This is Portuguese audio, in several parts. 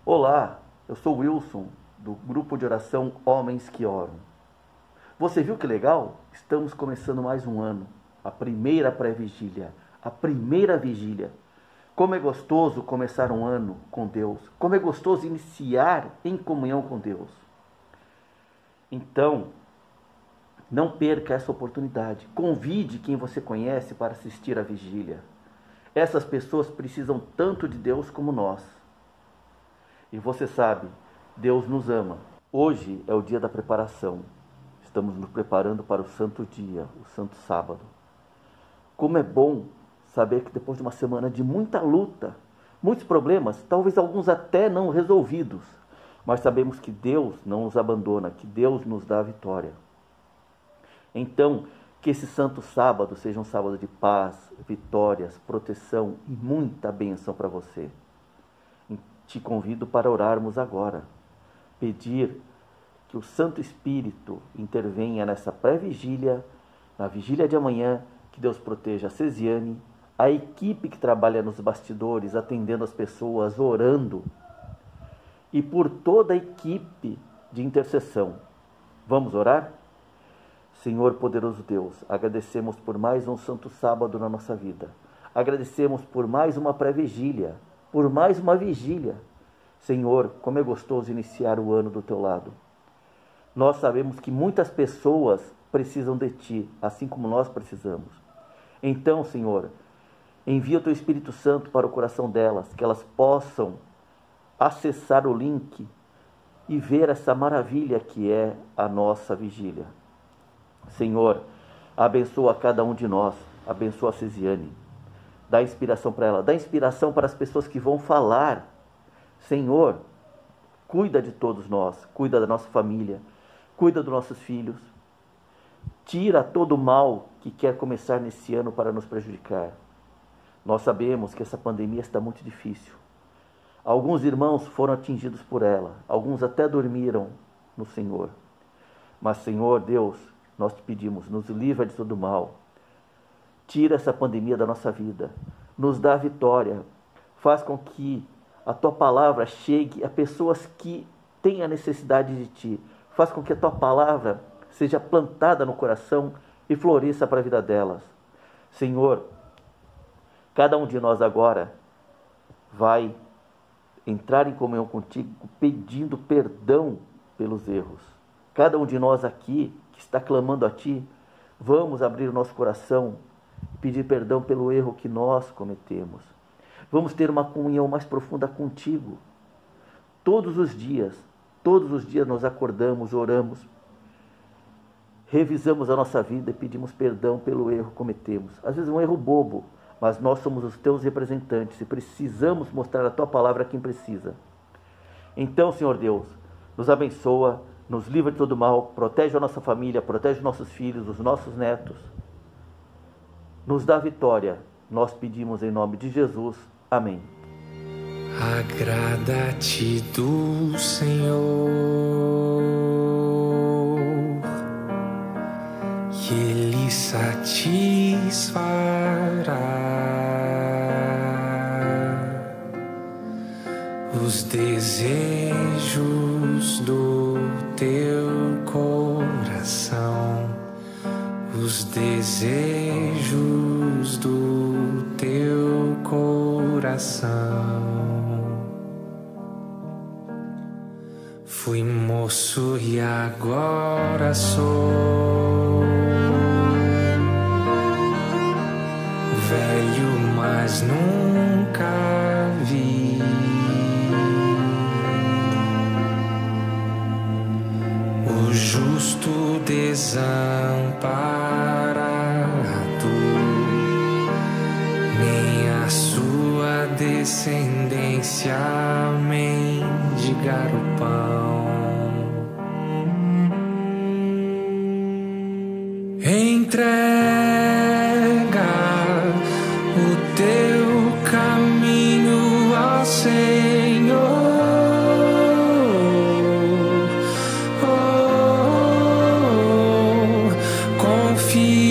Olá, eu sou o Wilson, do grupo de oração Homens que Oram. Você viu que legal? Estamos começando mais um ano, a primeira pré-vigília, a primeira vigília. Como é gostoso começar um ano com Deus, como é gostoso iniciar em comunhão com Deus. Então, não perca essa oportunidade, convide quem você conhece para assistir à vigília. Essas pessoas precisam tanto de Deus como nós. E você sabe, Deus nos ama. Hoje é o dia da preparação. Estamos nos preparando para o santo dia, o santo sábado. Como é bom saber que depois de uma semana de muita luta, muitos problemas, talvez alguns até não resolvidos, mas sabemos que Deus não nos abandona, que Deus nos dá a vitória. Então, que esse santo sábado seja um sábado de paz, vitórias, proteção e muita bênção para você. Te convido para orarmos agora, pedir que o Santo Espírito intervenha nessa pré-vigília, na vigília de amanhã, que Deus proteja a Cesiane, a equipe que trabalha nos bastidores, atendendo as pessoas, orando, e por toda a equipe de intercessão. Vamos orar? Senhor poderoso Deus, agradecemos por mais um santo sábado na nossa vida. Agradecemos por mais uma pré-vigília, por mais uma vigília. Senhor, como é gostoso iniciar o ano do teu lado. Nós sabemos que muitas pessoas precisam de ti, assim como nós precisamos. Então, Senhor, envia o teu Espírito Santo para o coração delas, que elas possam acessar o link e ver essa maravilha que é a nossa vigília. Senhor, abençoa cada um de nós, abençoa a Cesiane. Dá inspiração para ela, dá inspiração para as pessoas que vão falar. Senhor, cuida de todos nós, cuida da nossa família, cuida dos nossos filhos. Tira todo o mal que quer começar nesse ano para nos prejudicar. Nós sabemos que essa pandemia está muito difícil. Alguns irmãos foram atingidos por ela, alguns até dormiram no Senhor. Mas, Senhor Deus, nós te pedimos, nos livra de todo mal. Tira essa pandemia da nossa vida, nos dá a vitória, faz com que a tua palavra chegue a pessoas que têm a necessidade de ti, faz com que a tua palavra seja plantada no coração e floresça para a vida delas. Senhor, cada um de nós agora vai entrar em comunhão contigo pedindo perdão pelos erros. Cada um de nós aqui que está clamando a ti, vamos abrir o nosso coração e pedir perdão pelo erro que nós cometemos. Vamos ter uma comunhão mais profunda contigo. Todos os dias nós acordamos, oramos, revisamos a nossa vida e pedimos perdão pelo erro que cometemos. Às vezes é um erro bobo, mas nós somos os teus representantes e precisamos mostrar a tua palavra a quem precisa. Então, Senhor Deus, nos abençoa, nos livra de todo mal, protege a nossa família, protege os nossos filhos, os nossos netos. Nos dá vitória, nós pedimos em nome de Jesus. Amém. Agrada-te do Senhor, que Ele satisfará os desejos do teu coração, os desejos do teu coração. Fui moço e agora sou velho, mas nunca vi o justo desamparado, nem a sua descendência mendigar o pão. Entrega o teu caminho ao Senhor. Confia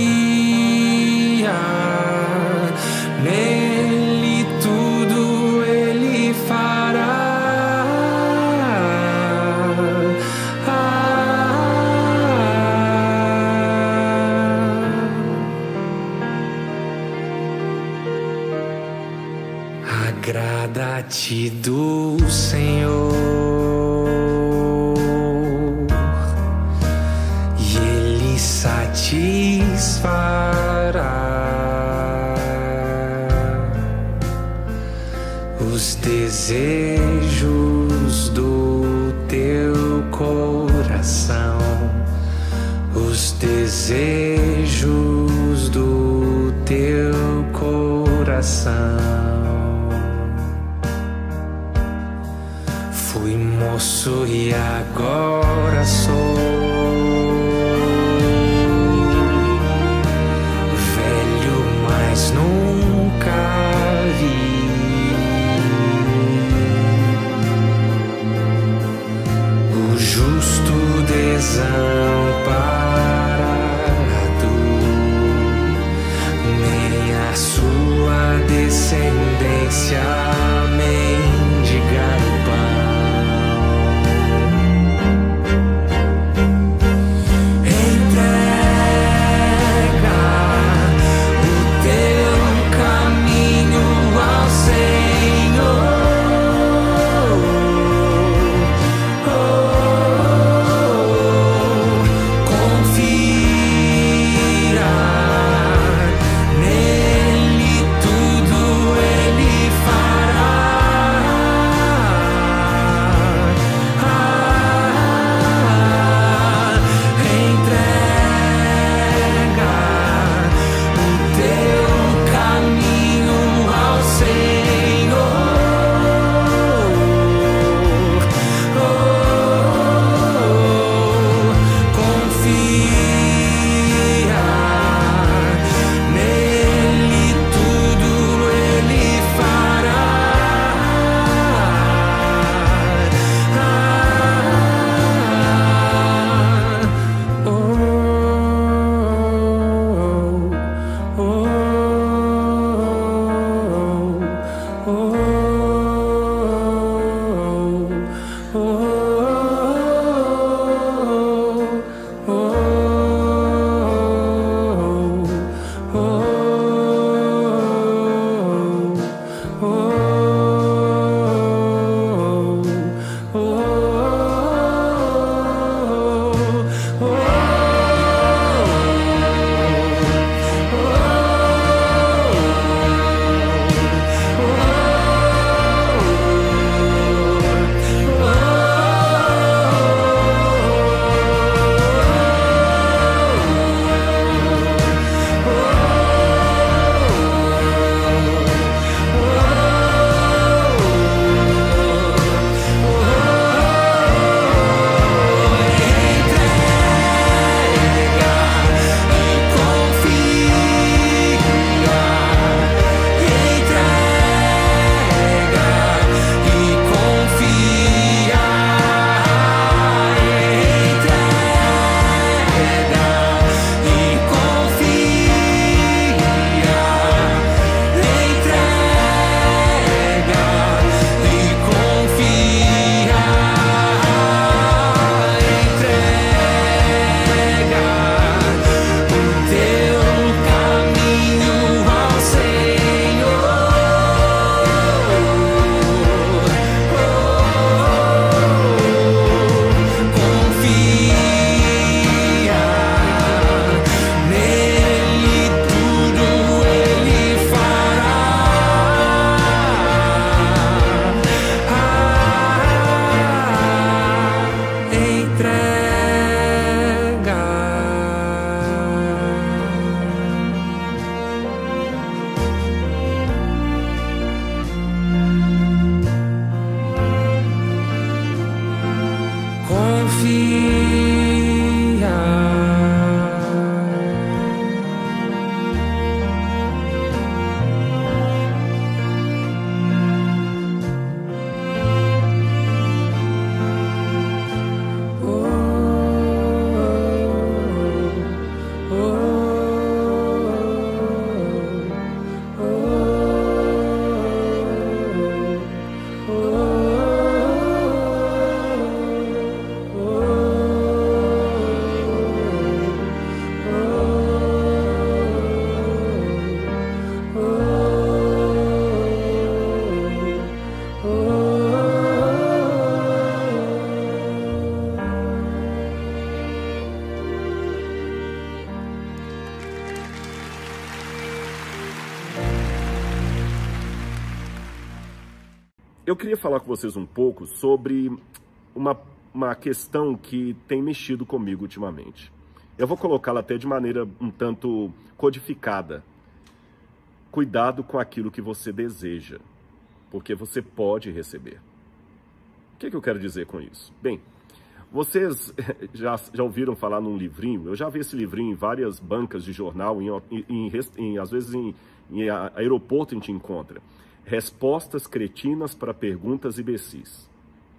nele, tudo ele fará. Lembra-te do Senhor e Ele satisfará os desejos do teu coração, os desejos do teu coração. Fui moço e agora sou velho, mas nunca vi o justo desamparado, nem a sua descendência mendigar o pão. eu queria falar com vocês um pouco sobre uma questão que tem mexido comigo ultimamente. Eu vou colocá-la até de maneira um tanto codificada. Cuidado com aquilo que você deseja, porque você pode receber. O que eu quero dizer com isso? Bem, vocês já ouviram falar num livrinho? Eu já vi esse livrinho em várias bancas de jornal, às vezes em aeroporto a gente encontra. Respostas cretinas para perguntas imbecis.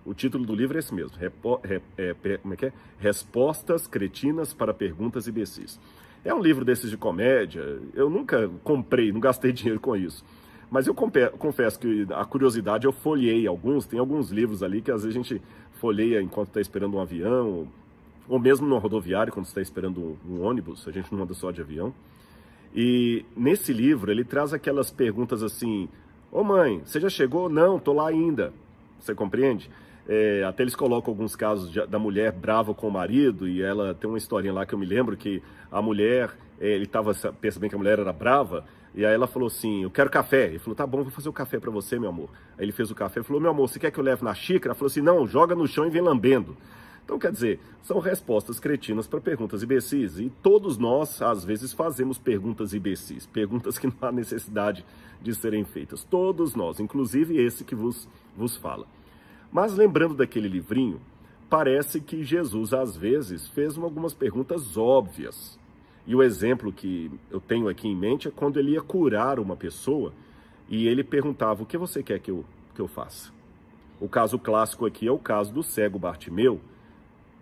O título do livro é esse mesmo. Como é que é? Respostas cretinas para perguntas imbecis. É um livro desses de comédia. Eu nunca comprei, não gastei dinheiro com isso. Mas eu confesso que a curiosidade, eu folhei alguns. Tem alguns livros ali que às vezes a gente folheia enquanto está esperando um avião, ou mesmo no rodoviário, quando está esperando um ônibus. A gente não anda só de avião. E nesse livro ele traz aquelas perguntas assim: ô mãe, você já chegou? Não, tô lá ainda. Você compreende? Até eles colocam alguns casos da mulher brava com o marido, e ela tem uma historinha lá que eu me lembro que a mulher, ele estava percebendo que a mulher era brava, e aí ela falou assim: eu quero café. Ele falou: tá bom, vou fazer o café para você, meu amor. Aí ele fez o café, falou: meu amor, você quer que eu leve na xícara? Ela falou assim: não, joga no chão e vem lambendo. Então, quer dizer, são respostas cretinas para perguntas imbecis. E todos nós, às vezes, fazemos perguntas imbecis, perguntas que não há necessidade de serem feitas. Todos nós, inclusive esse que vos fala. Mas lembrando daquele livrinho, parece que Jesus, às vezes, fez algumas perguntas óbvias. E o exemplo que eu tenho aqui em mente é quando ele ia curar uma pessoa e ele perguntava: o que você quer que eu faça? O caso clássico aqui é o caso do cego Bartimeu.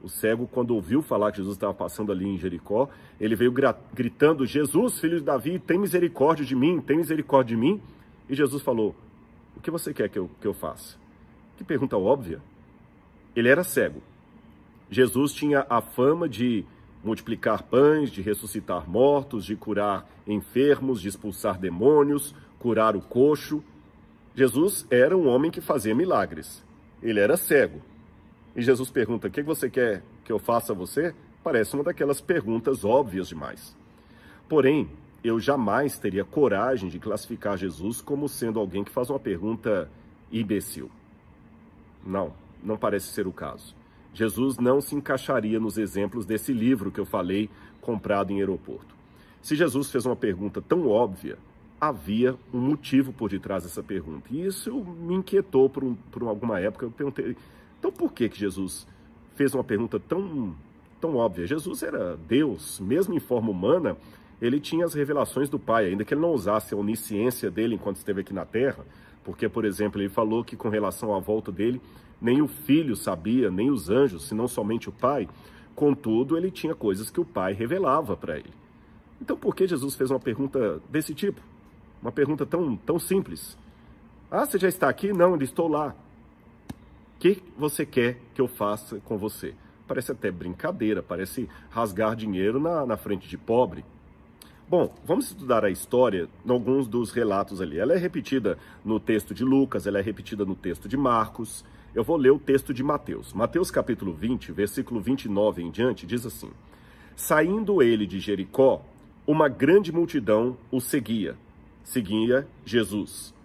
O cego, quando ouviu falar que Jesus estava passando ali em Jericó, ele veio gritando: Jesus, filho de Davi, tem misericórdia de mim, tem misericórdia de mim. E Jesus falou: o que você quer que eu faça? Que pergunta óbvia. Ele era cego. Jesus tinha a fama de multiplicar pães, de ressuscitar mortos, de curar enfermos, de expulsar demônios, curar o coxo. Jesus era um homem que fazia milagres. Ele era cego. E Jesus pergunta: o que você quer que eu faça a você? Parece uma daquelas perguntas óbvias demais. Porém, eu jamais teria coragem de classificar Jesus como sendo alguém que faz uma pergunta imbecil. Não parece ser o caso. Jesus não se encaixaria nos exemplos desse livro que eu falei, comprado em aeroporto. Se Jesus fez uma pergunta tão óbvia, havia um motivo por detrás dessa pergunta. E isso me inquietou por alguma época. Eu perguntei: então por que Jesus fez uma pergunta tão óbvia? Jesus era Deus, mesmo em forma humana, ele tinha as revelações do Pai, ainda que ele não usasse a onisciência dele enquanto esteve aqui na Terra, porque, por exemplo, ele falou que com relação à volta dele, nem o Filho sabia, nem os anjos, senão somente o Pai. Contudo, ele tinha coisas que o Pai revelava para ele. Então, por que Jesus fez uma pergunta desse tipo? Uma pergunta tão simples. Ah, você já está aqui? Não, ainda estou lá. O que você quer que eu faça com você? Parece até brincadeira, parece rasgar dinheiro na frente de pobre. Bom, vamos estudar a história em alguns dos relatos ali. Ela é repetida no texto de Lucas, ela é repetida no texto de Marcos. Eu vou ler o texto de Mateus. Mateus capítulo 20, versículo 29 em diante, diz assim: saindo ele de Jericó, uma grande multidão o seguia Jesus.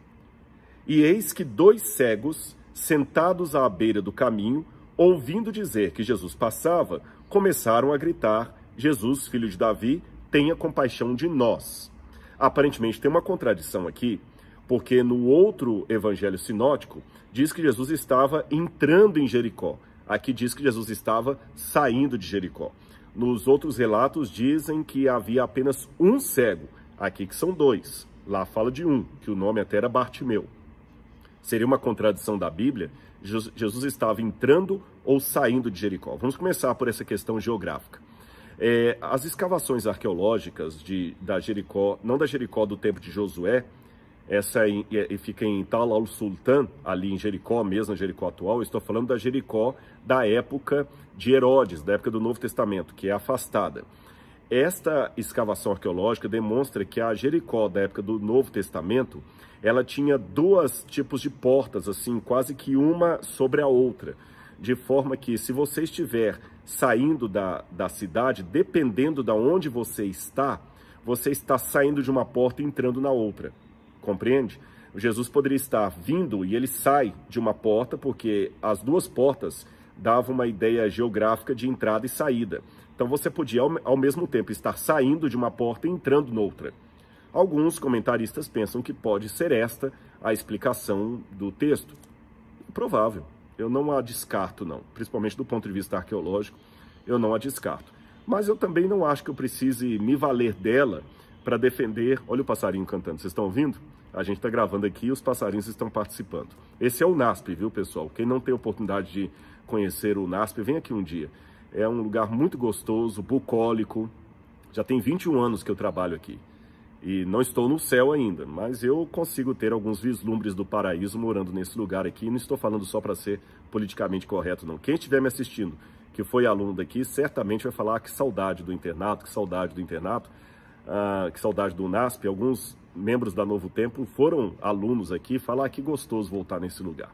E eis que 2 cegos, sentados à beira do caminho, ouvindo dizer que Jesus passava, começaram a gritar: Jesus, filho de Davi, tenha compaixão de nós. Aparentemente tem uma contradição aqui, porque no outro evangelho sinótico diz que Jesus estava entrando em Jericó. Aqui diz que Jesus estava saindo de Jericó. Nos outros relatos dizem que havia apenas um cego, aqui que são 2. Lá fala de um, que o nome até era Bartimeu. Seria uma contradição da Bíblia? Jesus estava entrando ou saindo de Jericó? Vamos começar por essa questão geográfica. As escavações arqueológicas da Jericó, não da Jericó do tempo de Josué, essa fica em Tal al-Sultan, ali em Jericó, mesmo Jericó atual. Eu estou falando da Jericó da época de Herodes, da época do Novo Testamento, que é afastada. Esta escavação arqueológica demonstra que a Jericó da época do Novo Testamento, ela tinha 2 tipos de portas, assim, quase que uma sobre a outra, de forma que se você estiver saindo da cidade, dependendo de onde você está saindo de uma porta e entrando na outra, compreende? Jesus poderia estar vindo e ele sai de uma porta, porque as duas portas davam uma ideia geográfica de entrada e saída. Então você podia, ao mesmo tempo, estar saindo de uma porta e entrando noutra. Alguns comentaristas pensam que pode ser esta a explicação do texto. Provável. Eu não a descarto, não. Principalmente do ponto de vista arqueológico, eu não a descarto. Mas eu também não acho que eu precise me valer dela para defender... Olha o passarinho cantando, vocês estão ouvindo? A gente está gravando aqui e os passarinhos estão participando. Esse é o NASP, viu, pessoal? Quem não tem oportunidade de conhecer o NASP, vem aqui um dia. É um lugar muito gostoso, bucólico. Já tem 21 anos que eu trabalho aqui. E não estou no céu ainda, mas eu consigo ter alguns vislumbres do paraíso morando nesse lugar aqui. Não estou falando só para ser politicamente correto, não. Quem estiver me assistindo, que foi aluno daqui, certamente vai falar que saudade do internato, que saudade do internato, que saudade do NASP. Alguns membros da Novo Tempo foram alunos aqui, falar que gostoso voltar nesse lugar.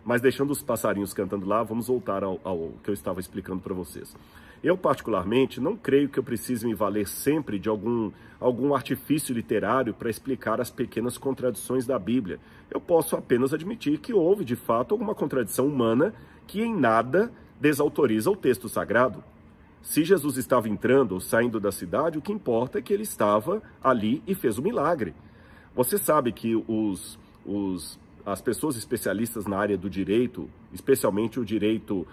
Mas deixando os passarinhos cantando lá, vamos voltar ao que eu estava explicando para vocês. Eu, particularmente, não creio que eu precise me valer sempre de algum artifício literário para explicar as pequenas contradições da Bíblia. Eu posso apenas admitir que houve, de fato, alguma contradição humana que em nada desautoriza o texto sagrado. Se Jesus estava entrando ou saindo da cidade, o que importa é que ele estava ali e fez o milagre. Você sabe que as pessoas especialistas na área do direito, especialmente o direito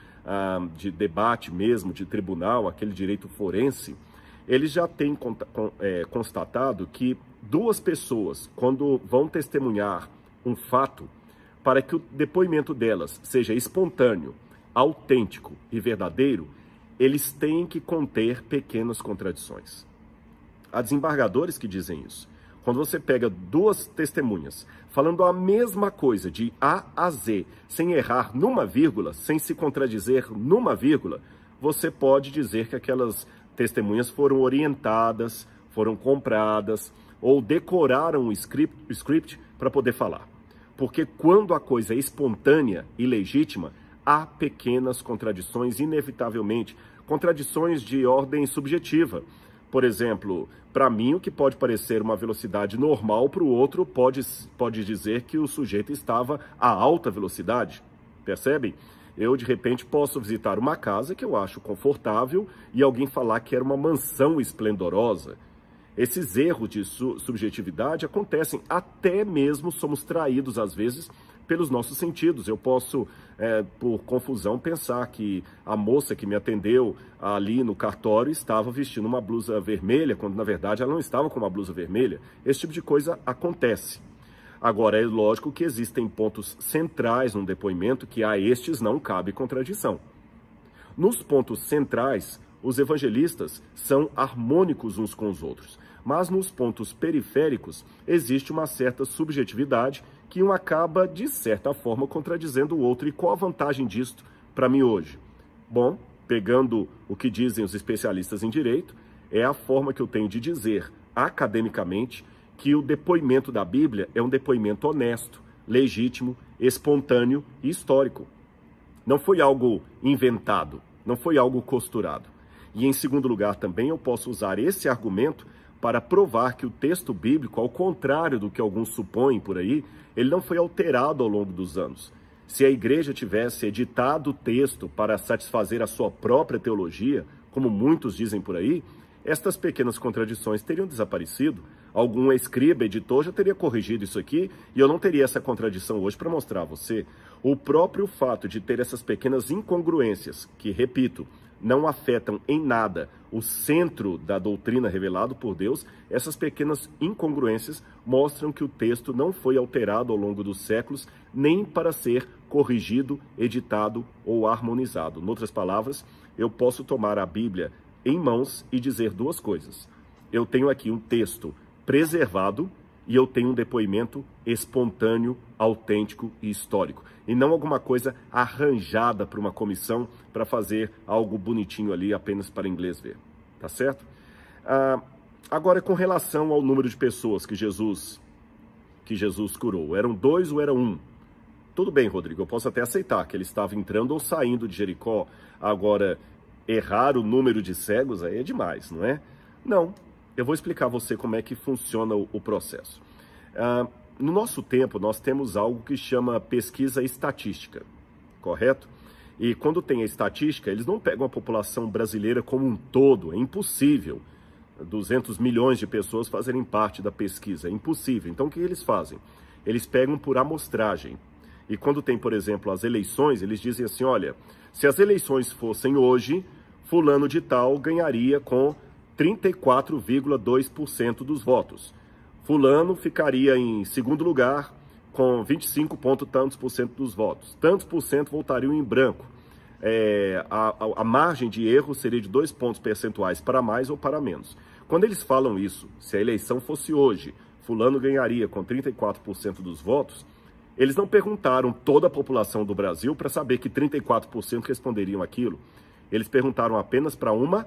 de debate mesmo, de tribunal, aquele direito forense, eles já têm constatado que duas pessoas, quando vão testemunhar um fato, para que o depoimento delas seja espontâneo, autêntico e verdadeiro, eles têm que conter pequenas contradições. Há desembargadores que dizem isso. Quando você pega duas testemunhas falando a mesma coisa de A a Z, sem errar numa vírgula, sem se contradizer numa vírgula, você pode dizer que aquelas testemunhas foram orientadas, foram compradas ou decoraram o script para poder falar. Porque quando a coisa é espontânea e legítima, há pequenas contradições, inevitavelmente, contradições de ordem subjetiva. Por exemplo, para mim, o que pode parecer uma velocidade normal, para o outro pode dizer que o sujeito estava a alta velocidade. Percebem? Eu, de repente, posso visitar uma casa que eu acho confortável e alguém falar que era uma mansão esplendorosa. Esses erros de subjetividade acontecem, até mesmo somos traídos, às vezes, pelos nossos sentidos. Eu posso, por confusão, pensar que a moça que me atendeu ali no cartório estava vestindo uma blusa vermelha, quando na verdade ela não estava com uma blusa vermelha. Esse tipo de coisa acontece. Agora, é lógico que existem pontos centrais num depoimento que a estes não cabe contradição. Nos pontos centrais, os evangelistas são harmônicos uns com os outros, mas nos pontos periféricos existe uma certa subjetividade que um acaba, de certa forma, contradizendo o outro. E qual a vantagem disto para mim hoje? Bom, pegando o que dizem os especialistas em direito, é a forma que eu tenho de dizer academicamente que o depoimento da Bíblia é um depoimento honesto, legítimo, espontâneo e histórico. Não foi algo inventado, não foi algo costurado. E em segundo lugar também eu posso usar esse argumento para provar que o texto bíblico, ao contrário do que alguns supõem por aí, ele não foi alterado ao longo dos anos. Se a igreja tivesse editado o texto para satisfazer a sua própria teologia, como muitos dizem por aí, estas pequenas contradições teriam desaparecido. Algum escriba, editor, já teria corrigido isso aqui e eu não teria essa contradição hoje para mostrar a você. O próprio fato de ter essas pequenas incongruências, que, repito, não afetam em nada o centro da doutrina revelado por Deus, essas pequenas incongruências mostram que o texto não foi alterado ao longo dos séculos, nem para ser corrigido, editado ou harmonizado. Em outras palavras, eu posso tomar a Bíblia em mãos e dizer duas coisas. Eu tenho aqui um texto preservado e eu tenho um depoimento espontâneo, autêntico e histórico. E não alguma coisa arranjada por uma comissão para fazer algo bonitinho ali apenas para inglês ver. Tá certo? Agora, com relação ao número de pessoas que Jesus curou, eram 2 ou era 1? Tudo bem, Rodrigo, eu posso até aceitar que ele estava entrando ou saindo de Jericó. Agora, errar o número de cegos aí é demais, não é? Não. Eu vou explicar a você como é que funciona o processo. no nosso tempo, nós temos algo que chama pesquisa estatística, correto? E quando tem a estatística, eles não pegam a população brasileira como um todo, é impossível 200 milhões de pessoas fazerem parte da pesquisa, é impossível. Então o que eles fazem? Eles pegam por amostragem. E quando tem, por exemplo, as eleições, eles dizem assim, olha, se as eleições fossem hoje, fulano de tal ganharia com 34,2% dos votos. Fulano ficaria em segundo lugar com 25 ponto tantos por cento dos votos. Tantos por cento voltariam em branco. A margem de erro seria de 2 pontos percentuais para mais ou para menos. Quando eles falam isso, se a eleição fosse hoje, fulano ganharia com 34% dos votos, eles não perguntaram toda a população do Brasil para saber que 34% responderiam aquilo. Eles perguntaram apenas para uma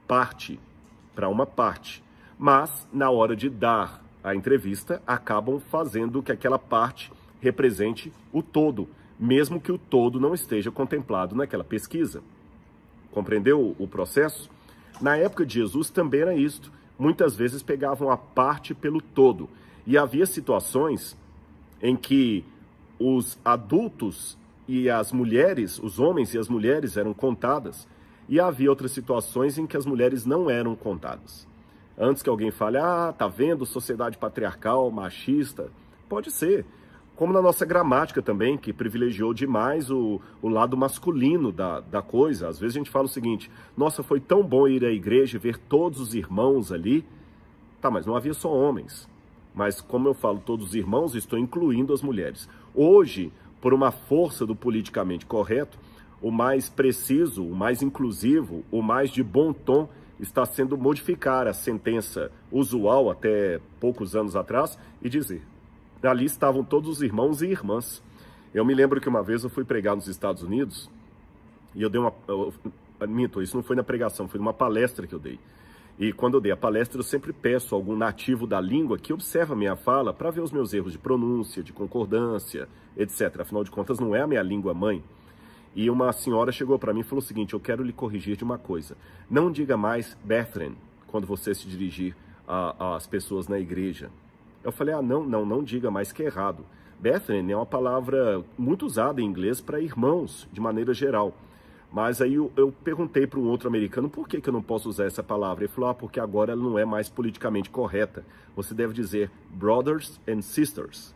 parte. Mas, na hora de dar a entrevista, acabam fazendo que aquela parte represente o todo, mesmo que o todo não esteja contemplado naquela pesquisa. Compreendeu o processo? Na época de Jesus também era isto. Muitas vezes pegavam a parte pelo todo. E havia situações em que os adultos e as mulheres, os homens e as mulheres eram contadas, e havia outras situações em que as mulheres não eram contadas. Antes que alguém fale, tá vendo, sociedade patriarcal, machista, pode ser. Como na nossa gramática também, que privilegiou demais o lado masculino da coisa. Às vezes a gente fala o seguinte, nossa, foi tão bom ir à igreja e ver todos os irmãos ali. Tá, mas não havia só homens. Mas como eu falo todos os irmãos, estou incluindo as mulheres. Hoje, por uma força do politicamente correto, o mais preciso, o mais inclusivo, o mais de bom tom está sendo modificar a sentença usual até poucos anos atrás e dizer, ali estavam todos os irmãos e irmãs. Eu me lembro que uma vez eu fui pregar nos Estados Unidos e eu dei minto, isso não foi na pregação, foi numa palestra que eu dei. E quando eu dei a palestra, eu sempre peço a algum nativo da língua que observe a minha fala para ver os meus erros de pronúncia, de concordância, etc. Afinal de contas, não é a minha língua mãe. E uma senhora chegou para mim e falou o seguinte, eu quero lhe corrigir de uma coisa. Não diga mais Brethren quando você se dirigir às pessoas na igreja. Eu falei, não diga mais, que é errado. Brethren é uma palavra muito usada em inglês para irmãos, de maneira geral. Mas aí eu perguntei para um outro americano, por que eu não posso usar essa palavra? Ele falou, porque agora ela não é mais politicamente correta. Você deve dizer brothers and sisters,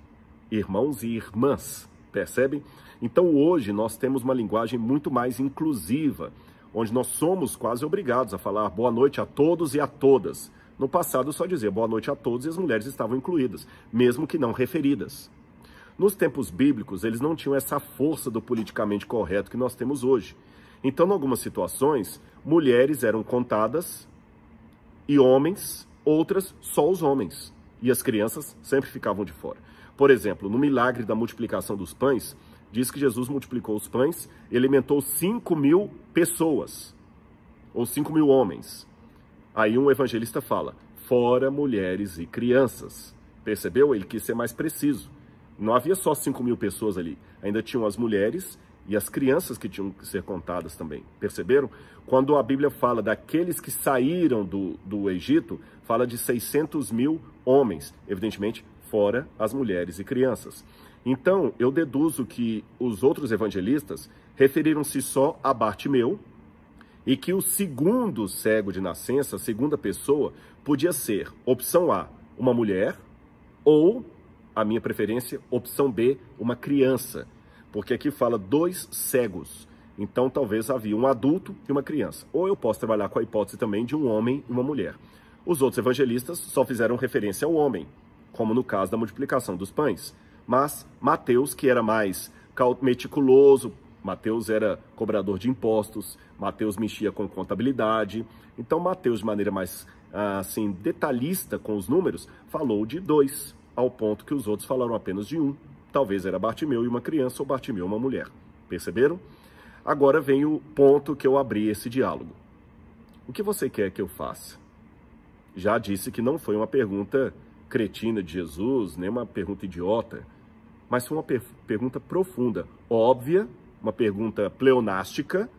irmãos e irmãs, percebem? Então hoje nós temos uma linguagem muito mais inclusiva, onde nós somos quase obrigados a falar boa noite a todos e a todas. No passado eu só dizia boa noite a todos e as mulheres estavam incluídas, mesmo que não referidas. Nos tempos bíblicos eles não tinham essa força do politicamente correto que nós temos hoje. Então, em algumas situações, mulheres eram contadas e homens, outras só os homens. E as crianças sempre ficavam de fora. Por exemplo, no milagre da multiplicação dos pães, diz que Jesus multiplicou os pães e alimentou 5.000 pessoas, ou 5.000 homens. Aí um evangelista fala, fora mulheres e crianças. Percebeu? Ele quis ser mais preciso. Não havia só 5.000 pessoas ali, ainda tinham as mulheres e as crianças que tinham que ser contadas também. Perceberam? Quando a Bíblia fala daqueles que saíram do Egito, fala de 600.000 homens, evidentemente fora as mulheres e crianças. Então, eu deduzo que os outros evangelistas referiram-se só a Bartimeu e que o segundo cego de nascença, a segunda pessoa, podia ser, opção A, uma mulher ou, a minha preferência, opção B, uma criança. Porque aqui fala 2 cegos, então talvez havia um adulto e uma criança. Ou eu posso trabalhar com a hipótese também de um homem e uma mulher. Os outros evangelistas só fizeram referência ao homem, como no caso da multiplicação dos pães. Mas Mateus, que era mais meticuloso, Mateus era cobrador de impostos, Mateus mexia com contabilidade, então Mateus, de maneira mais assim, detalhista com os números, falou de 2, ao ponto que os outros falaram apenas de 1. Talvez era Bartimeu e uma criança ou Bartimeu e uma mulher. Perceberam? Agora vem o ponto que eu abri esse diálogo. O que você quer que eu faça? Já disse que não foi uma pergunta cretina de Jesus, nem uma pergunta idiota, mas foi uma pergunta profunda, óbvia, uma pergunta pleonástica.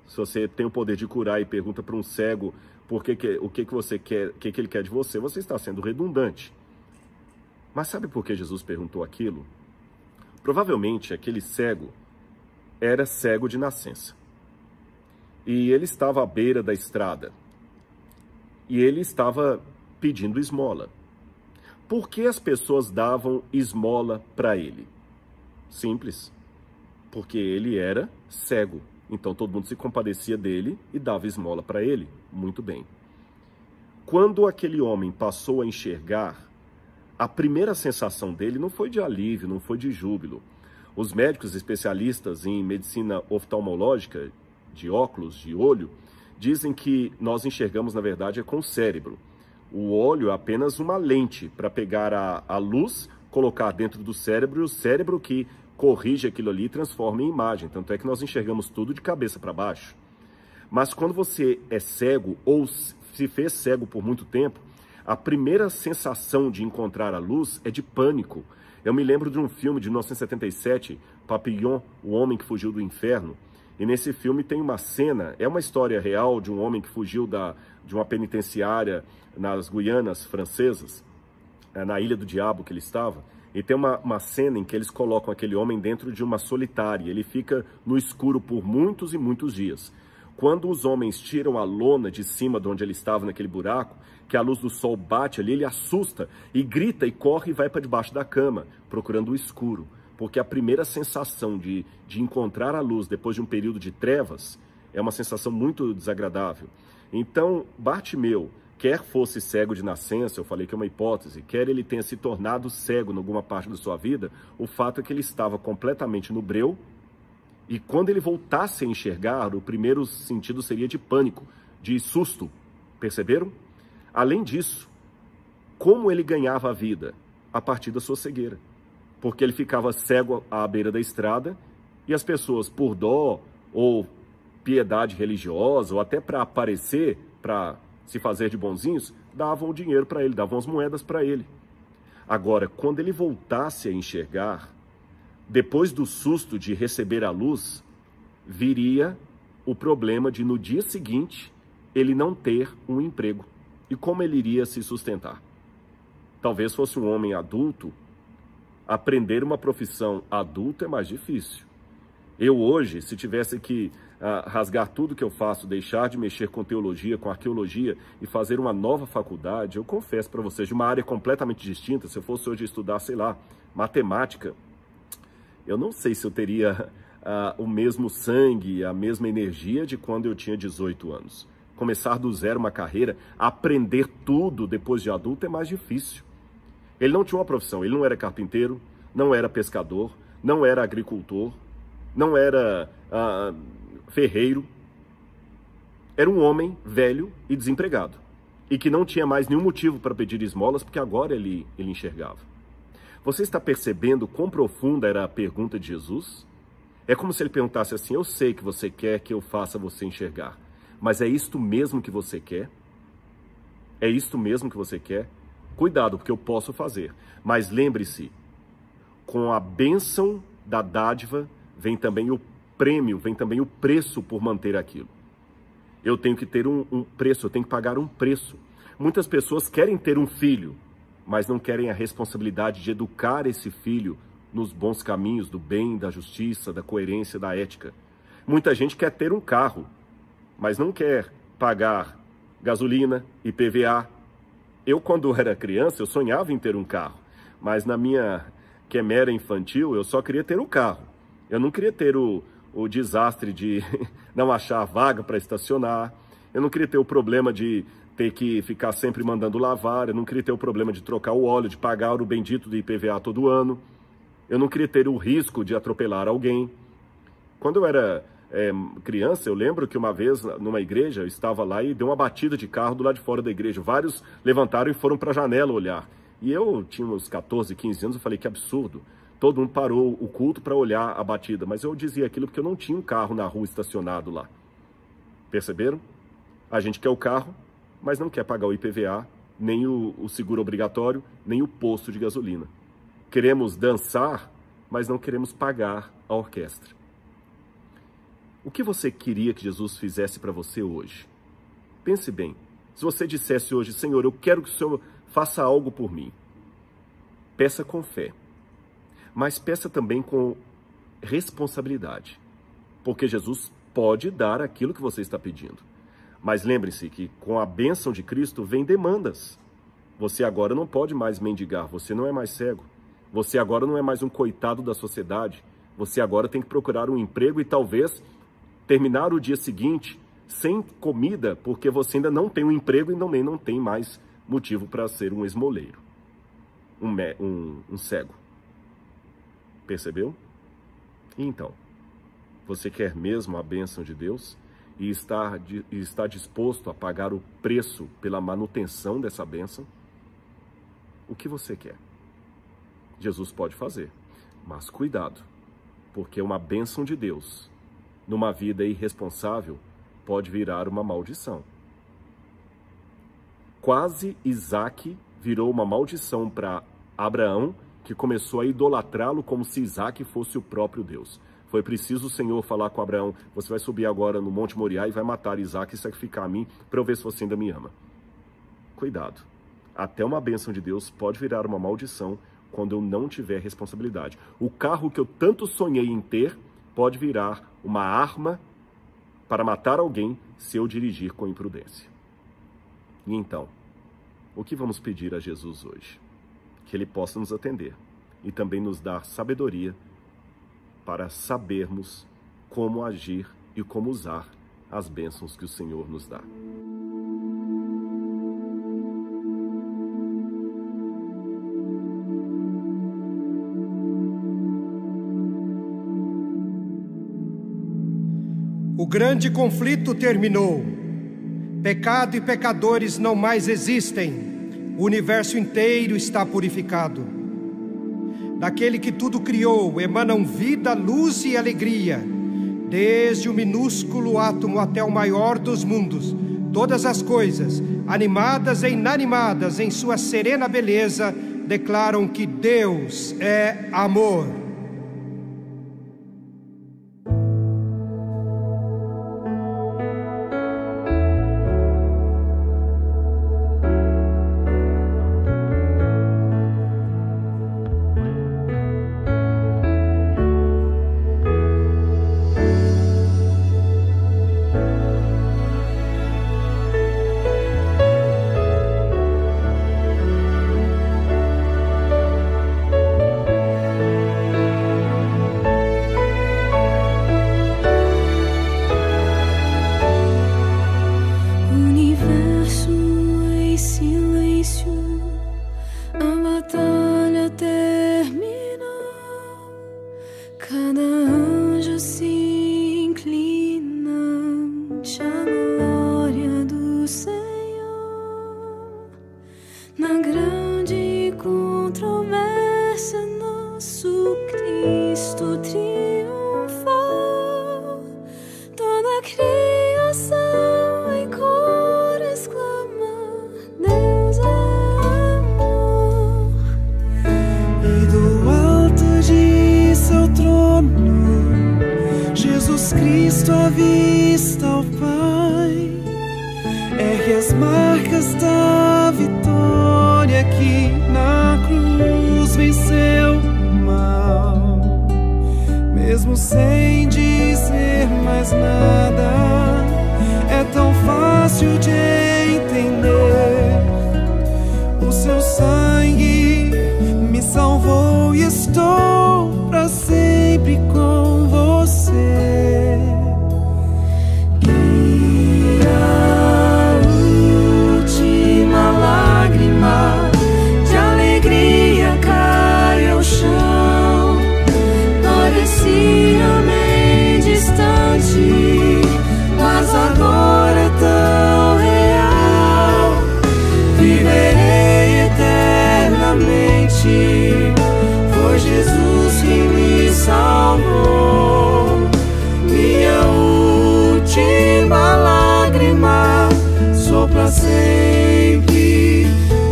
Se você tem o poder de curar e pergunta para um cego o que você quer, o que ele quer de você, você está sendo redundante. Mas sabe por que Jesus perguntou aquilo? Provavelmente aquele cego era cego de nascença. E ele estava à beira da estrada. E ele estava pedindo esmola. Por que as pessoas davam esmola para ele? Simples. Porque ele era cego. Então todo mundo se compadecia dele e dava esmola para ele. Muito bem. Quando aquele homem passou a enxergar, a primeira sensação dele não foi de alívio, não foi de júbilo. Os médicos especialistas em medicina oftalmológica, de óculos, de olho, dizem que nós enxergamos, na verdade, com o cérebro. O olho é apenas uma lente para pegar a luz, colocar dentro do cérebro, e o cérebro que corrige aquilo ali e transforma em imagem. Tanto é que nós enxergamos tudo de cabeça para baixo. Mas quando você é cego ou se fez cego por muito tempo, a primeira sensação de encontrar a luz é de pânico. Eu me lembro de um filme de 1977, Papillon, o homem que fugiu do inferno. E nesse filme tem uma cena, é uma história real de um homem que fugiu de uma penitenciária nas Guianas francesas, na Ilha do Diabo que ele estava. E tem uma cena em que eles colocam aquele homem dentro de uma solitária. Ele fica no escuro por muitos e muitos dias. Quando os homens tiram a lona de cima de onde ele estava naquele buraco, que a luz do sol bate ali, ele assusta e grita e corre e vai para debaixo da cama, procurando o escuro. Porque a primeira sensação de encontrar a luz depois de um período de trevas é uma sensação muito desagradável. Então, Bartimeu, quer fosse cego de nascença, eu falei que é uma hipótese, quer ele tenha se tornado cego em alguma parte da sua vida, o fato é que ele estava completamente no breu, e quando ele voltasse a enxergar, o primeiro sentido seria de pânico, de susto. Perceberam? Além disso, como ele ganhava a vida? A partir da sua cegueira. Porque ele ficava cego à beira da estrada e as pessoas, por dó ou piedade religiosa, ou até para aparecer, para se fazer de bonzinhos, davam o dinheiro para ele, davam as moedas para ele. Agora, quando ele voltasse a enxergar, depois do susto de receber a luz, viria o problema de no dia seguinte ele não ter um emprego. E como ele iria se sustentar? Talvez fosse um homem adulto, aprender uma profissão adulta é mais difícil. Eu hoje, se tivesse que rasgar tudo que eu faço, deixar de mexer com teologia, com arqueologia e fazer uma nova faculdade, eu confesso para vocês, de uma área completamente distinta, se eu fosse hoje estudar, sei lá, matemática, eu não sei se eu teria o mesmo sangue, a mesma energia de quando eu tinha 18 anos. Começar do zero uma carreira, aprender tudo depois de adulto é mais difícil. Ele não tinha uma profissão, ele não era carpinteiro, não era pescador, não era agricultor, não era ferreiro. Era um homem velho e desempregado. E que não tinha mais nenhum motivo para pedir esmolas, porque agora ele enxergava. Você está percebendo quão profunda era a pergunta de Jesus? É como se ele perguntasse assim, eu sei que você quer que eu faça você enxergar, mas é isto mesmo que você quer? É isto mesmo que você quer? Cuidado, porque eu posso fazer. Mas lembre-se, com a bênção da dádiva, vem também o prêmio, vem também o preço por manter aquilo. Eu tenho que ter um preço, eu tenho que pagar um preço. Muitas pessoas querem ter um filho, mas não querem a responsabilidade de educar esse filho nos bons caminhos do bem, da justiça, da coerência, da ética. Muita gente quer ter um carro, mas não quer pagar gasolina, IPVA. Eu, quando era criança, eu sonhava em ter um carro, mas na minha quimera infantil, eu só queria ter um carro. Eu não queria ter o desastre de não achar vaga para estacionar, eu não queria ter o problema de ter que ficar sempre mandando lavar, eu não queria ter o problema de trocar o óleo, de pagar o bendito do IPVA todo ano, eu não queria ter o risco de atropelar alguém. Quando eu era criança, eu lembro que uma vez numa igreja, eu estava lá e deu uma batida de carro do lado de fora da igreja. Vários levantaram e foram para a janela olhar. E eu tinha uns 14, 15 anos, eu falei que absurdo. Todo mundo parou o culto para olhar a batida, mas eu dizia aquilo porque eu não tinha um carro na rua estacionado lá. Perceberam? A gente quer o carro, mas não quer pagar o IPVA, nem o seguro obrigatório, nem o posto de gasolina. Queremos dançar, mas não queremos pagar a orquestra. O que você queria que Jesus fizesse para você hoje? Pense bem. Se você dissesse hoje, Senhor, eu quero que o Senhor faça algo por mim. Peça com fé, mas peça também com responsabilidade, porque Jesus pode dar aquilo que você está pedindo. Mas lembre-se que com a bênção de Cristo vem demandas. Você agora não pode mais mendigar, você não é mais cego. Você agora não é mais um coitado da sociedade. Você agora tem que procurar um emprego e talvez terminar o dia seguinte sem comida, porque você ainda não tem um emprego e também não tem mais motivo para ser um esmoleiro, um cego. Percebeu? Então, você quer mesmo a bênção de Deus e está disposto a pagar o preço pela manutenção dessa bênção? O que você quer? Jesus pode fazer, mas cuidado, porque uma bênção de Deus numa vida irresponsável pode virar uma maldição. Quase Isaac virou uma maldição para Abraão, que começou a idolatrá-lo como se Isaac fosse o próprio Deus. Foi preciso o Senhor falar com Abraão: você vai subir agora no Monte Moriá e vai matar Isaac e sacrificar a mim para eu ver se você ainda me ama. Cuidado. Até uma bênção de Deus pode virar uma maldição quando eu não tiver responsabilidade. O carro que eu tanto sonhei em ter pode virar uma arma para matar alguém se eu dirigir com imprudência. E então, o que vamos pedir a Jesus hoje? Que Ele possa nos atender e também nos dar sabedoria para sabermos como agir e como usar as bênçãos que o Senhor nos dá. O grande conflito terminou. Pecado e pecadores não mais existem. O universo inteiro está purificado. Daquele que tudo criou emanam vida, luz e alegria. Desde o minúsculo átomo até o maior dos mundos, todas as coisas, animadas e inanimadas, em sua serena beleza, declaram que Deus é amor. Cristo à vista ao Pai, ergue as marcas da vitória que na cruz venceu o mal. Mesmo sem dizer mais nada, é tão fácil de entender. O seu sangue me salvou e estou para sempre com você. Foi Jesus quem me salvou. Minha última lágrima sou pra sempre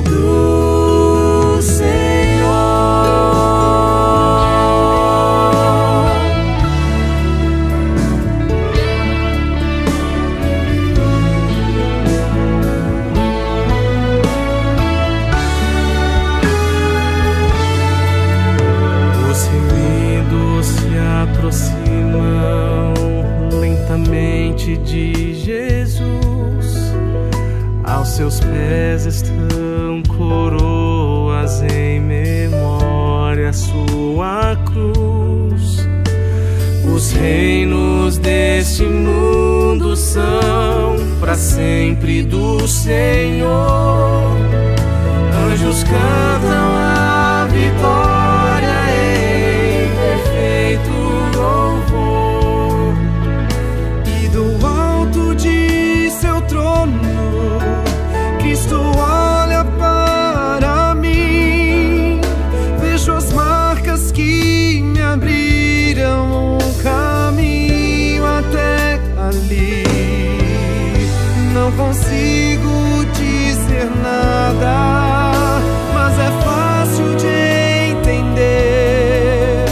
do Senhor. seus pés estão coroas em memória à sua cruz. Os reinos deste mundo são para sempre do Senhor. Anjos cantam a vitória em perfeito louvor. E do alto de seu trono, Cristo olha para mim. Vejo as marcas que me abriram o caminho até ali. Não consigo dizer nada, mas é fácil de entender.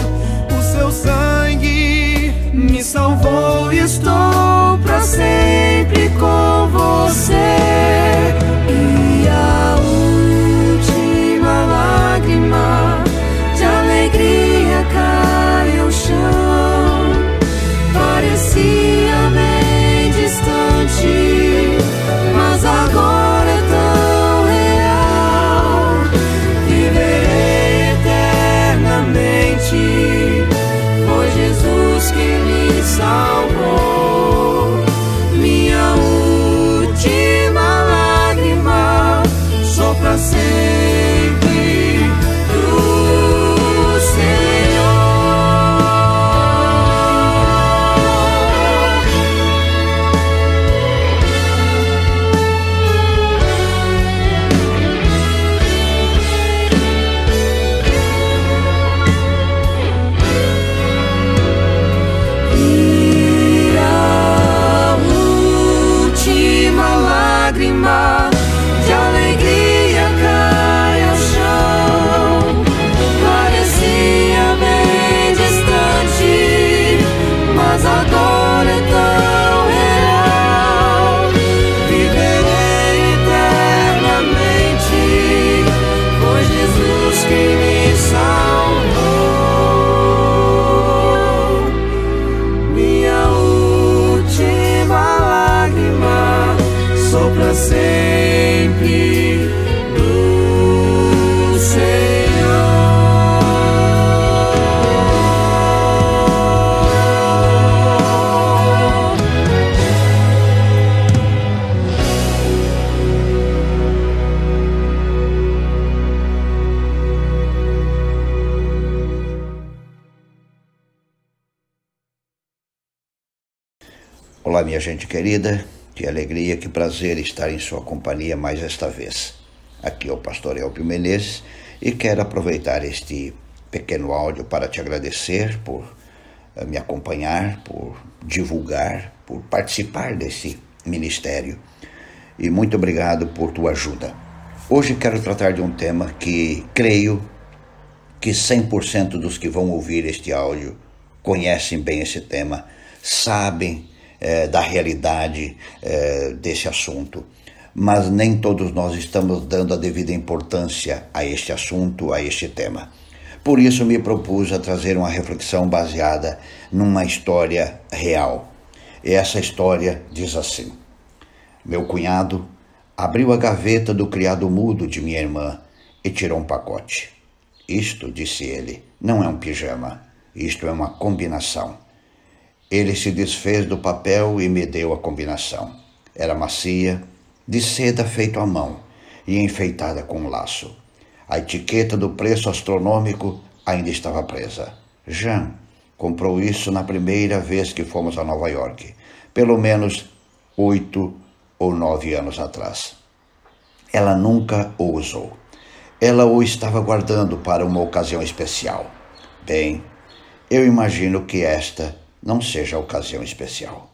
O seu sangue me salvou e estou pra sempre com você. E a última lágrima de alegria cai ao chão. Parecia bem distante, mas agora é tão real. Viverei eternamente. Foi Jesus quem me salvou. Minha última lágrima só pra sempre do Senhor. E a última lágrima de alegria cai ao chão. Parecia bem distante, mas agora é tão real. Viverei eternamente. Foi Jesus quem me salvou. Minha última lágrima só pra sempre do Senhor. Olá, minha gente querida, que alegria, que prazer estar em sua companhia mais esta vez. Aqui é o pastor Elpio Menezes e quero aproveitar este pequeno áudio para te agradecer por me acompanhar, por divulgar, por participar desse ministério. E muito obrigado por tua ajuda. Hoje quero tratar de um tema que creio que 100% dos que vão ouvir este áudio conhecem bem esse tema, sabem da realidade desse assunto, mas nem todos nós estamos dando a devida importância a este assunto, a este tema. Por isso me propus a trazer uma reflexão baseada numa história real. E essa história diz assim: meu cunhado abriu a gaveta do criado mudo de minha irmã e tirou um pacote. Isto, disse ele, não é um pijama, isto é uma combinação. Ele se desfez do papel e me deu a combinação. Era macia, de seda feita à mão e enfeitada com um laço. A etiqueta do preço astronômico ainda estava presa. Jean comprou isso na primeira vez que fomos a Nova York, pelo menos 8 ou 9 anos atrás. Ela nunca o usou. Ela o estava guardando para uma ocasião especial. Bem, eu imagino que esta não seja a ocasião especial.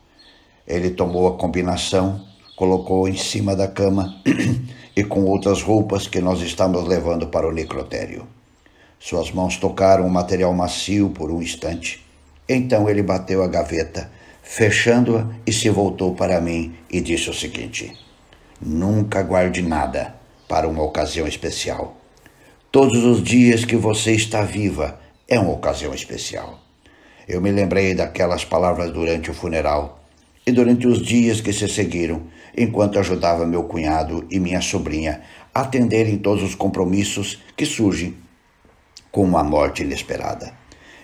Ele tomou a combinação, colocou em cima da cama e com outras roupas que nós estávamos levando para o necrotério. Suas mãos tocaram o material macio por um instante. Então ele bateu a gaveta, fechando-a, e se voltou para mim e disse o seguinte: nunca guarde nada para uma ocasião especial. Todos os dias que você está viva é uma ocasião especial. Eu me lembrei daquelas palavras durante o funeral, e durante os dias que se seguiram, enquanto ajudava meu cunhado e minha sobrinha a atenderem todos os compromissos que surgem com uma morte inesperada.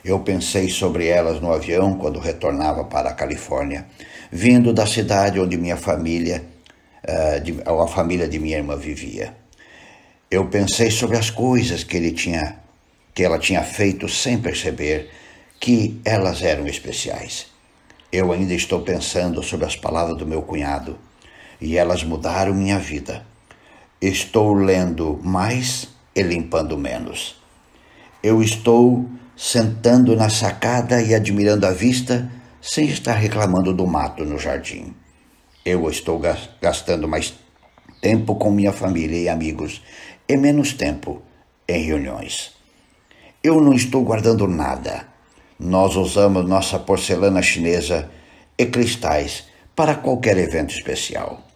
Eu pensei sobre elas no avião quando retornava para a Califórnia, vindo da cidade onde minha família, a família de minha irmã vivia. Eu pensei sobre as coisas que ela tinha feito sem perceber que elas eram especiais. Eu ainda estou pensando sobre as palavras do meu cunhado e elas mudaram minha vida. Estou lendo mais e limpando menos. Eu estou sentando na sacada e admirando a vista sem estar reclamando do mato no jardim. Eu estou gastando mais tempo com minha família e amigos e menos tempo em reuniões. Eu não estou guardando nada. Nós usamos nossa porcelana chinesa e cristais para qualquer evento especial.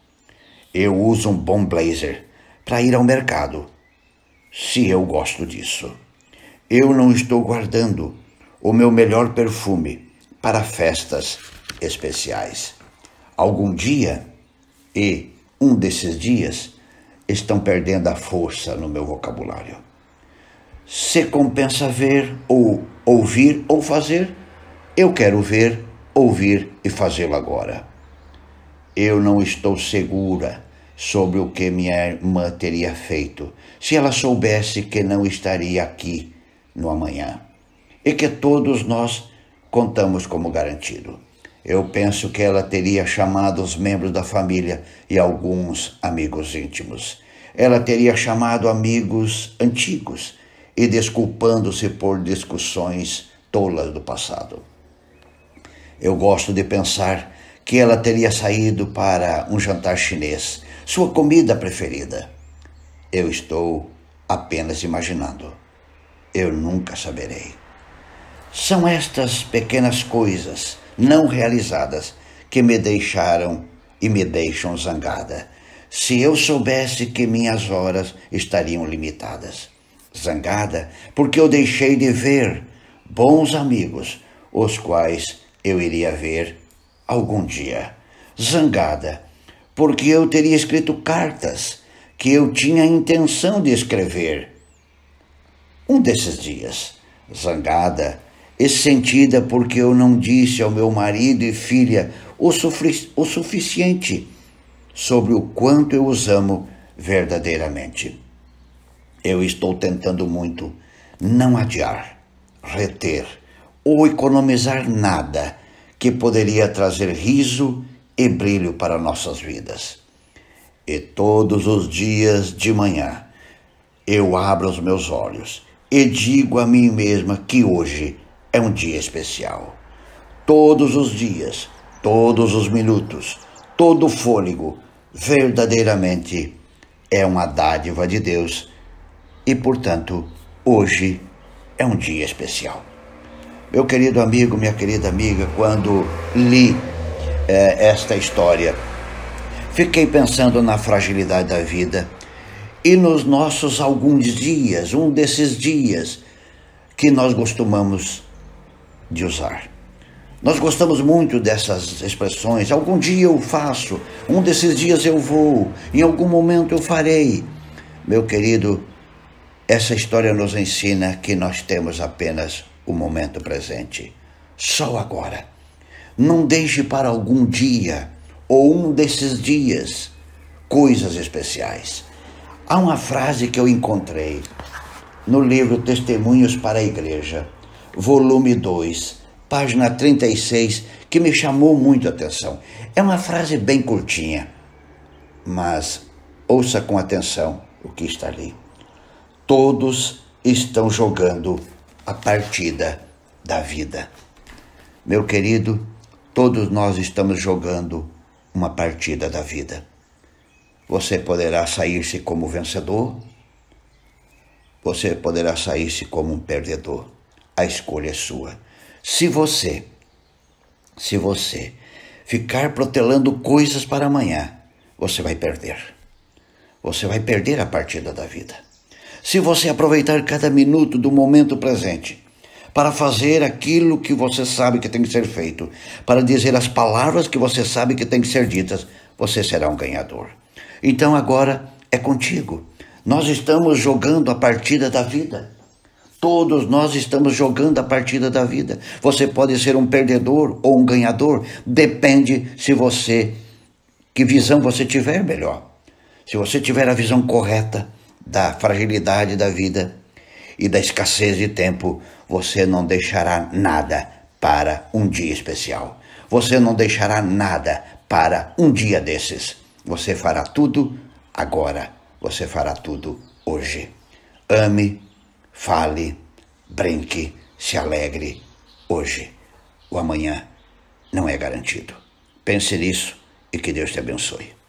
Eu uso um bom blazer para ir ao mercado, se eu gosto disso. Eu não estou guardando o meu melhor perfume para festas especiais. Algum dia, e um desses dias, estão perdendo a força no meu vocabulário. Se compensa ver, ou ouvir, ou fazer, eu quero ver, ouvir e fazê-lo agora. Eu não estou segura sobre o que minha irmã teria feito se ela soubesse que não estaria aqui no amanhã e que todos nós contamos como garantido. Eu penso que ela teria chamado os membros da família e alguns amigos íntimos. Ela teria chamado amigos antigos e desculpando-se por discussões tolas do passado. Eu gosto de pensar que ela teria saído para um jantar chinês, sua comida preferida. Eu estou apenas imaginando. Eu nunca saberei. São estas pequenas coisas não realizadas que me deixaram e me deixam zangada. Se eu soubesse que minhas horas estariam limitadas. Zangada porque eu deixei de ver bons amigos, os quais eu iria ver algum dia. Zangada porque eu teria escrito cartas que eu tinha a intenção de escrever um desses dias. Zangada e sentida porque eu não disse ao meu marido e filha o suficiente sobre o quanto eu os amo verdadeiramente. Eu estou tentando muito não adiar, reter ou economizar nada que poderia trazer riso e brilho para nossas vidas. E todos os dias de manhã eu abro os meus olhos e digo a mim mesma que hoje é um dia especial. Todos os dias, todos os minutos, todo o fôlego, verdadeiramente é uma dádiva de Deus e, portanto, hoje é um dia especial. Meu querido amigo, minha querida amiga, quando li esta história, fiquei pensando na fragilidade da vida e nos nossos alguns dias, um desses dias que nós costumamos de usar. Nós gostamos muito dessas expressões. Algum dia eu faço, um desses dias eu vou, em algum momento eu farei. Meu querido, essa história nos ensina que nós temos apenas o momento presente, só agora. Não deixe para algum dia ou um desses dias coisas especiais. Há uma frase que eu encontrei no livro Testemunhos para a Igreja, volume 2, página 36, que me chamou muito a atenção. É uma frase bem curtinha, mas ouça com atenção o que está ali. Todos estão jogando a partida da vida. Meu querido, todos nós estamos jogando uma partida da vida. Você poderá sair-se como vencedor, você poderá sair-se como um perdedor. A escolha é sua. Se você ficar protelando coisas para amanhã, você vai perder. Você vai perder a partida da vida. Se você aproveitar cada minuto do momento presente para fazer aquilo que você sabe que tem que ser feito, para dizer as palavras que você sabe que tem que ser ditas, você será um ganhador. Então agora é contigo. Nós estamos jogando a partida da vida. Todos nós estamos jogando a partida da vida. Você pode ser um perdedor ou um ganhador. Depende que visão você tiver melhor. Se você tiver a visão correta da fragilidade da vida e da escassez de tempo, você não deixará nada para um dia especial. Você não deixará nada para um dia desses. Você fará tudo agora. Você fará tudo hoje. Ame, fale, brinque, se alegre hoje. O amanhã não é garantido. Pense nisso e que Deus te abençoe.